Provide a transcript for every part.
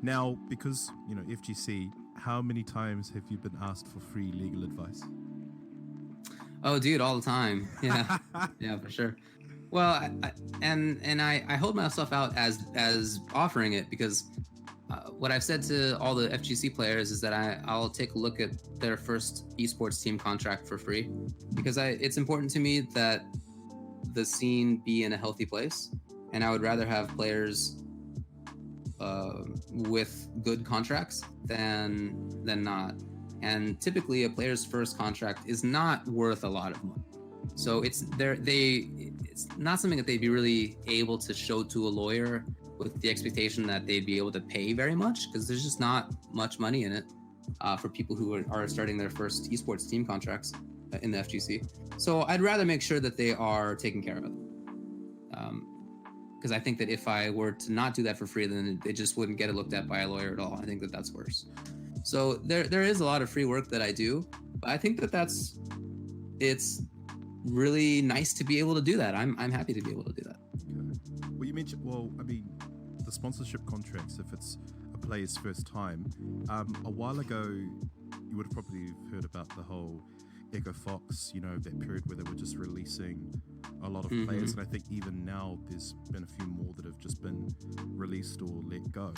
Now, because, FGC, how many times have you been asked for free legal advice? Oh, dude, all the time. Yeah, yeah, for sure. Well, I hold myself out as offering it because what I've said to all the FGC players is that I'll take a look at their first esports team contract for free because it's important to me that the scene be in a healthy place, and I would rather have players with good contracts than not. And typically, a player's first contract is not worth a lot of money. So it's not something that they'd be really able to show to a lawyer with the expectation that they'd be able to pay very much, because there's just not much money in it for people who are starting their first esports team contracts in the FGC. So I'd rather make sure that they are taken care of. Because I think that if I were to not do that for free, then they just wouldn't get it looked at by a lawyer at all. I think that that's worse. So there is a lot of free work that I do, but I think that it's really nice to be able to do that. I'm happy to be able to do that. Okay. Well, you mentioned, the sponsorship contracts, if it's a player's first time, a while ago, you would have probably heard about the whole Echo Fox, that period where they were just releasing a lot of players. And I think even now there's been a few more that have just been released or let go.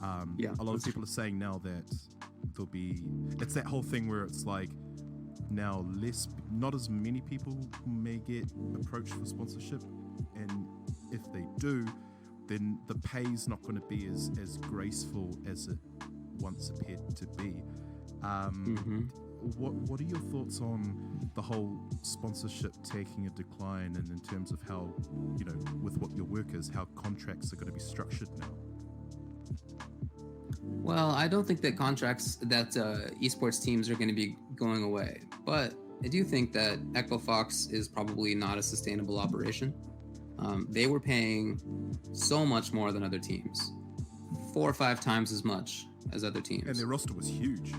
A lot of people are saying now that it's that whole thing where it's like, now not as many people may get approached for sponsorship, and if they do, then the pay's not going to be as graceful as it once appeared to be. What are your thoughts on the whole sponsorship taking a decline, and in terms of how, with what your work is, how contracts are going to be structured now? Well, I don't think that esports teams are going to be going away, but I do think that Echo Fox is probably not a sustainable operation. They were paying so much more than other teams, 4 or 5 times as much as other teams. And their roster was huge.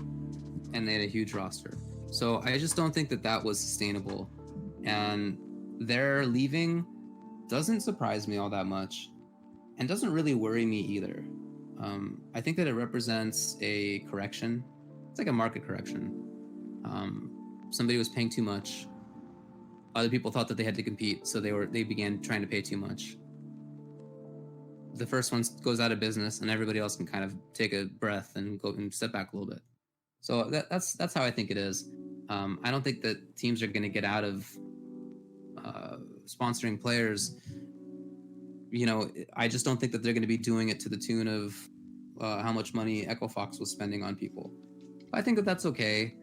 And they had a huge roster. So I just don't think that was sustainable. And their leaving doesn't surprise me all that much, and doesn't really worry me either. I think that it represents a correction. It's like a market correction. Somebody was paying too much. Other people thought that they had to compete, so they began trying to pay too much. The first one goes out of business, and everybody else can kind of take a breath and go and step back a little bit. So that's how I think it is. I don't think that teams are going to get out of sponsoring players. I just don't think that they're going to be doing it to the tune of how much money Echo Fox was spending on people. I think that that's okay.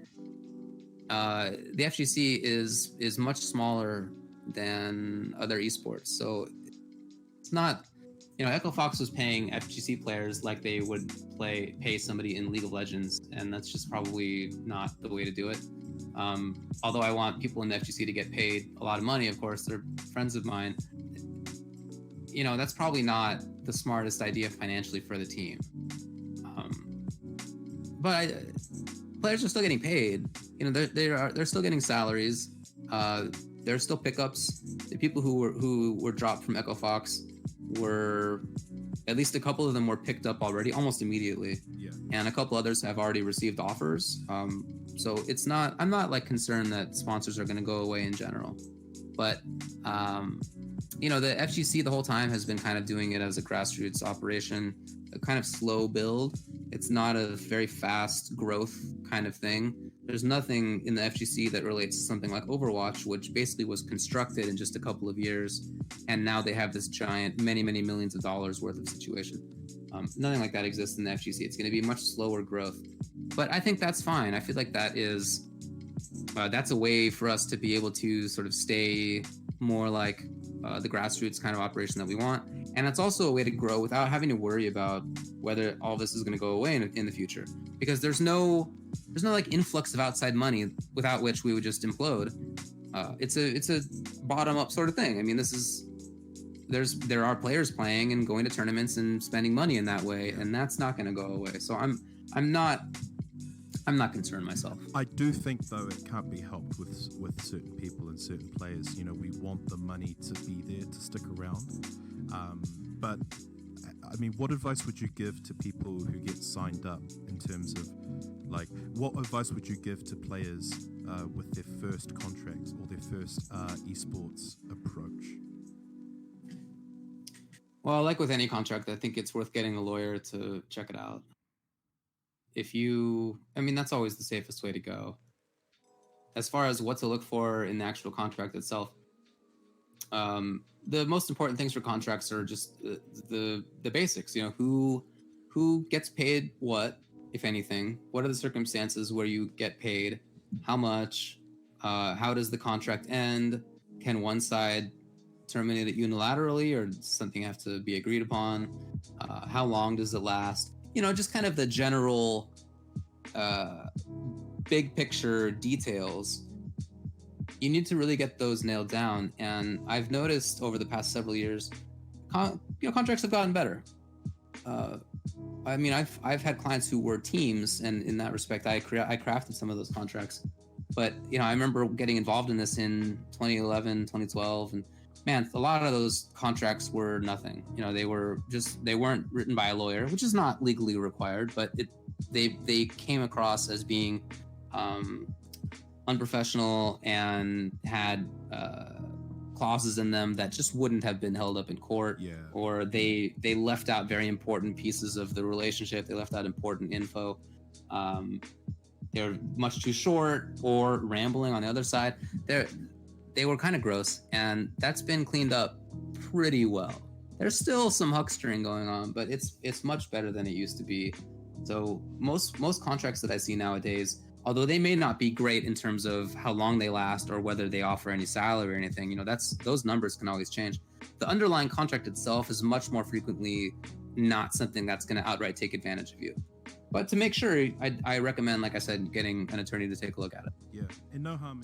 The FGC is much smaller than other esports, so it's not. Echo Fox was paying FGC players like they would pay somebody in League of Legends, and that's just probably not the way to do it. Although I want people in the FGC to get paid a lot of money, of course, they're friends of mine. That's probably not the smartest idea financially for the team. But players are still getting paid. They're still getting salaries. There are still pickups. The people who were dropped from Echo Fox were, at least a couple of them were picked up already almost immediately. Yeah. And a couple others have already received offers. So I'm not like concerned that sponsors are going to go away in general. But the FGC the whole time has been kind of doing it as a grassroots operation, a kind of slow build. It's not a very fast growth kind of thing. There's nothing in the FGC that relates to something like Overwatch, which basically was constructed in just a couple of years, and now they have this giant, many, many millions of dollars worth of situation. Nothing like that exists in the FGC. It's going to be much slower growth. But I think that's fine. I feel like that's a way for us to be able to sort of stay more like the grassroots kind of operation that we want. And it's also a way to grow without having to worry about whether all this is going to go away in the future. Because there's no like influx of outside money without which we would just implode. It's a bottom up sort of thing. I mean, there are players playing and going to tournaments and spending money in that way, and that's not going to go away. So I'm not concerned myself. I do think, though, it can't be helped with certain people and certain players. We want the money to be there to stick around, but I mean, what advice would you give to people who get signed up in terms of, like, what advice would you give to players with their first contracts or their first esports approach? Well, like with any contract, I think it's worth getting a lawyer to check it out. I mean, that's always the safest way to go. As far as what to look for in the actual contract itself, the most important things for contracts are just the basics. You know, who gets paid what, if anything. What are the circumstances where you get paid? How much? How does the contract end? Can one side terminate it unilaterally, or does something have to be agreed upon? How long does it last? You know, just kind of the general big picture details. You need to really get those nailed down. And I've noticed over the past several years, contracts have gotten better. I mean, I've had clients who were teams, and in that respect, I crafted some of those contracts. But I remember getting involved in this in 2011, 2012, and man, a lot of those contracts were nothing. They weren't written by a lawyer, which is not legally required, but they came across as being unprofessional and had clauses in them that just wouldn't have been held up in court. Yeah. Or they left out very important pieces of the relationship. They left out important info. They were much too short or rambling on the other side. They were kind of gross, and that's been cleaned up pretty well. There's still some huckstering going on, but it's much better than it used to be. So most contracts that I see nowadays, although they may not be great in terms of how long they last or whether they offer any salary or anything, those numbers can always change. The underlying contract itself is much more frequently not something that's going to outright take advantage of you. But to make sure, I recommend, like I said, getting an attorney to take a look at it. Yeah, and no harm